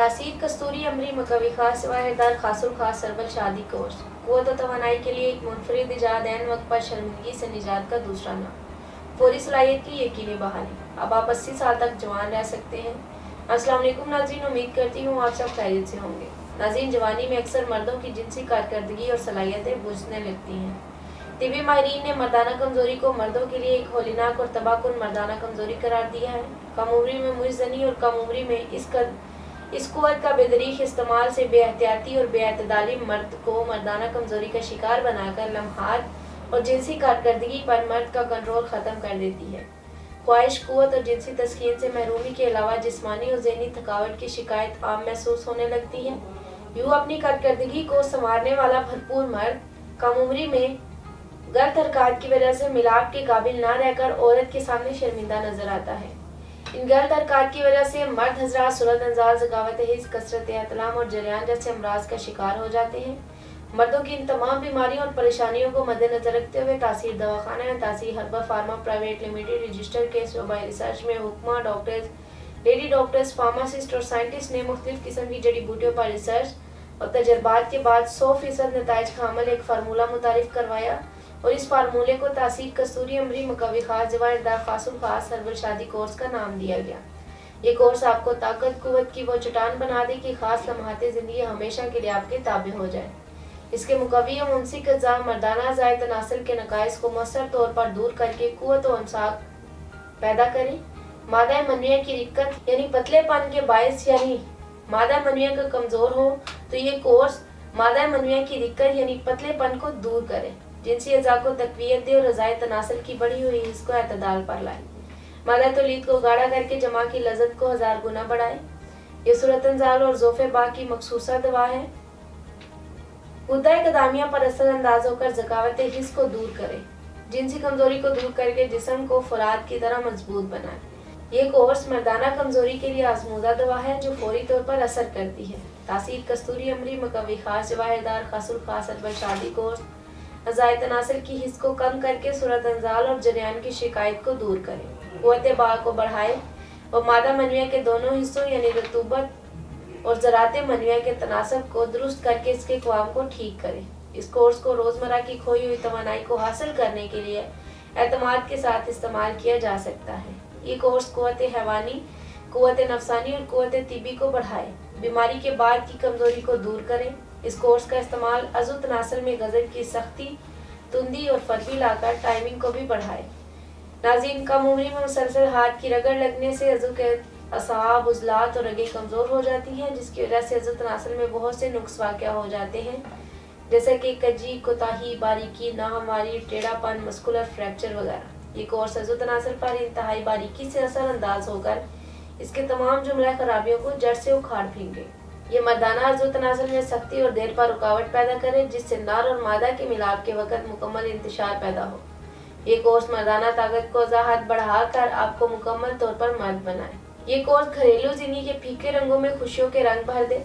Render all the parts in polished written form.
तासीर कस्तूरी अमरी मकवी खास वाहिदार खासुल खास सरबल शादी कोर्स क़ुव्वत व तवानाई के लिए एक मुनफरिद इजाद ऐन वक्त पर शर्मिंदगी से निजात का दूसरा नाम फौरी सलाहियत की यकीनी बहाली। अब आप 80 साल तक जवान रह सकते हैं। अस्सलाम वालेकुम नाज़रीन, उम्मीद करती हूँ आप सब खैरियत से होंगे। नाज़रीन, जवानी में अक्सर मर्दों की जिनसी कारकर्दगी और सलाहियतें बुझने लगती हैं। तिबी माहिरीन ने मर्दाना कमज़ोरी को मर्दों के लिए एक होलीनाक और तबाहकुन मर्दाना कमज़ोरी करार दिया है। कम उम्री में मुइज़्ज़नी और कम उम्री में इस कुव्वत का बेदरीक इस्तेमाल से बेहतियाती और बेअतदाली मर्द को मर्दाना कमज़ोरी का शिकार बनाकर लम्हात और जिनसी कारकर्दगी पर मर्द का कंट्रोल ख़त्म कर देती है। ख्वाहिश, कुव्वत और जिनसी तस्कीन से महरूमी के अलावा जिस्मानी और ज़हनी थकावट की शिकायत आम महसूस होने लगती है। यूँ अपनी कारकर्दगी को संवारने वाला भरपूर मर्द कम उम्री में गलत हरकत की वजह से मिलाप के काबिल ना रहकर औरत के सामने शर्मिंदा नजर आता है। इन गलत हरकत की वजह से मर्द हजरात सूरत अंजाल, ज़कावत हिस्स, कसरत एहतलाम और जरियान जैसे अमराज का शिकार हो जाते हैं। मर्दों की इन तमाम बीमारियों और परेशानियों को मद्देनजर रखते हुए तासीर दवाखाना या तासीर हर्बा फार्मा प्राइवेट लिमिटेड रजिस्टर के शोबाई रिसर्च में हुक्मा डॉक्टर्स, लेडी डॉक्टर्स, फार्मासिस्ट और साइंटिस्ट ने मुख्तलिफ किस्म की जड़ी बूटियों पर रिसर्च और तजर्बात के बाद 100% नताइज का अमल एक फार्मूला मुतारिफ करवाया और इस फार्मूले को तासीर कस्तूरी अमरी मकवी खास जवाहिरदार खासुल खास सरबल शादी कोर्स का नाम दिया गया। ये कोर्स आपको ताकत कुव्वत की वो चट्टान बना दे कि खास लम्हाते ज़िंदगी हमेशा के लिए आपके ताबे हो जाए। इसके मुकवी और मुंसिक अज़ा मर्दाना ज़ाय तनासुल के नकाइस को मौसर तौर पर दूर करके कुव्वत और इंसाफ पैदा करें। मादा मनविया की दिक्कत यानी पतलेपन के बायस यानी मादा मनविया का कमज़ोर हो तो ये कोर्स मादा मनविया की दिक्कत यानी पतलेपन को दूर करे, जिनसी अज़ा को तक़वियत दे और रज़ाए तनासुल की बढ़ी हुई हिस्स को एतदाल पर लाए। मादा तौलीद को गाढ़ा करके जमा की लज़्ज़त को 1000 गुना बढ़ाए। ये सूरत अंजाल और ज़ोफ़े बा की मखसूसा दवा है। गुद्दा कदामिया पर असर अंदाज होकर ज़कावत हिस्स को दूर करे, जिनसी कमज़ोरी को दूर करके जिस्म को फौलाद की तरह मजबूत बनाए। ये कोर्स मर्दाना कमज़ोरी के लिए आजमूदा दवा है जो फौरी तौर पर असर करती है। तासीर कस्तूरी अमरी मकवी खास जवाहिरदार खासुल खास सरबल शादी कोर्स अज़ाए तनासुल की हिस्स को कम करके सूरत अंजाल और जरियान की शिकायत को दूर करें, क़ुव्वत बा को बढ़ाए और मादा मनविया के दोनों हिस्सों यानी रतूबत और ज़रात मनविया के तनासब को दुरुस्त करके इसके क़वाम को ठीक करें। इस कोर्स को रोज़मर्रा की खोई हुई तवानाई को हासिल करने के लिए एतमाद के साथ इस्तेमाल किया जा सकता है। ये कोर्स क़ुव्वत हैवानी, क़ुव्वत नफसानी और क़ुव्वत तिबी को बढ़ाए, बीमारी के बाद की कमज़ोरी को दूर करें। इस कोर्स का इस्तेमाल अज़ु तनासुल में गज़ब की सख्ती, तुंदी और फर्बी लाकर टाइमिंग को भी बढ़ाए। नाज़रीन, कम उम्री में मुसलसल हाथ की रगड़ लगने से अज़ु के असाब, उज़लात और रगें कमज़ोर हो जाती हैं, जिसकी वजह से अज़ु तनासुल में बहुत से नुक्स वाक़या हो जाते हैं, जैसे कि कजी, कोताही, बारीकी, नाहमवारी, टेढ़ापन, मस्कुलर फ्रैक्चर वगैरह। ये कोर्स अज़ु तनासुल पर इंतहाई बारीकी से असरअंदाज होकर इसके तमाम जुमला खराबियों को जड़ से उखाड़ फेंके। ये मर्दाना अज़ु तनासुल में सख्ती और देर पर रुकावट पैदा करे, जिससे नर और मादा के मिलाप के वक़्त मुकम्मल इंतशार पैदा हो। ये कोर्स मर्दाना ताकत को वज़ाहत बढ़ाकर आपको मुकम्मल तौर पर मर्द बनाए। ये कोर्स घरेलू ज़िंदगी के फीके रंगों में खुशियों के रंग भर दे,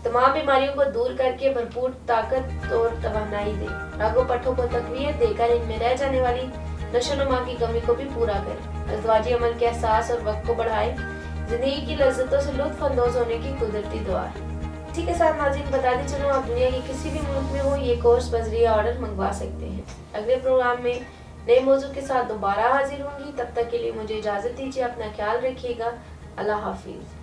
तमाम बीमारियों को दूर करके भरपूर ताकत और तवानाई दे, रागो पट्ठों को तक़वियत देकर इनमें रह जाने वाली नशोनुमा की कमी को भी पूरा करे, अज़वाजी अमल के एहसास और वक्त को बढ़ाए, ज़िंदगी की लज़्ज़तों से लुत्फ़ अंदोज़ होने की कुदरती दुआ है। इसी के साथ नाज़रीन बताते चलो, आप दुनिया के किसी भी मुल्क में हो ये कोर्स बज़रिया ऑर्डर मंगवा सकते हैं। अगले प्रोग्राम में नए मौजू के साथ दोबारा हाजिर होंगी। तब तक के लिए मुझे इजाज़त दीजिए। अपना ख्याल रखिएगा। अल्लाह हाफिज़।